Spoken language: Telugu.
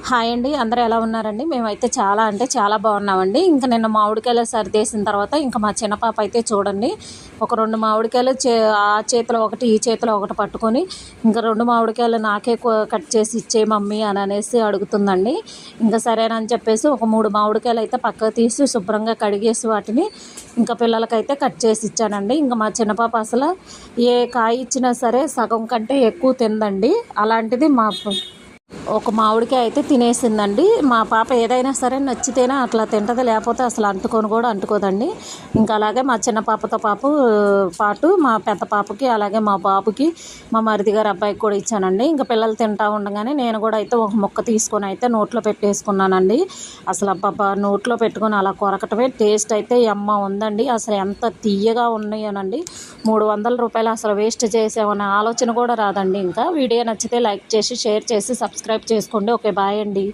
హాయ్ అండి, అందరూ ఎలా ఉన్నారండి? మేమైతే చాలా అంటే చాలా బాగున్నామండి. ఇంకా నిన్న మామిడికాయలు సర్దేసిన తర్వాత ఇంకా మా చిన్న పాప అయితే చూడండి, ఒక 2 మామిడికాయలు ఆ చేతిలో ఒకటి ఈ చేతిలో ఒకటి పట్టుకొని ఇంకా 2 మామిడికాయలు నాకే కట్ చేసి ఇచ్చే మమ్మీ అని అనేసి అడుగుతుందండి. ఇంకా సరేనని చెప్పేసి ఒక 3 మామిడికాయలు అయితే పక్కకు తీసి శుభ్రంగా కడిగేసి వాటిని ఇంకా పిల్లలకైతే కట్ చేసి ఇచ్చానండి. ఇంకా మా చిన్న పాప అసలు ఏ కాయ ఇచ్చినా సరే సగం కంటే ఎక్కువ తిందండి. అలాంటిది ఒక మామిడికాయ అయితే తినేసిందండి. మా పాప ఏదైనా సరే నచ్చితేనే అట్లా తింటది, లేకపోతే అసలు అంటుకోదండి. ఇంకా అలాగే మా చిన్న పాపతో పాటు మా పెద్ద పాపకి, అలాగే మా బాబుకి, మా మరిది గారి అబ్బాయికి కూడా ఇచ్చానండి. ఇంకా పిల్లలు తింటా ఉండగానే నేను కూడా అయితే ఒక ముక్క తీసుకొని అయితే నోట్లో పెట్టేసుకున్నానండి. అసలు అబ్బబ్బా, నోట్లో పెట్టుకొని అలా కొరకటమే టేస్ట్ అయితే యమ్మ ఉందండి. అసలు ఎంత తీయగా ఉన్నాయోనండి. ₹300 అసలు వేస్ట్ చేసామనే ఆలోచన కూడా రాదండి. ఇంకా వీడియో నచ్చితే లైక్ చేసి, షేర్ చేసి, సబ్స్క్రైబ్ చేసుకోండి. ఓకే, బాయ్ అండి.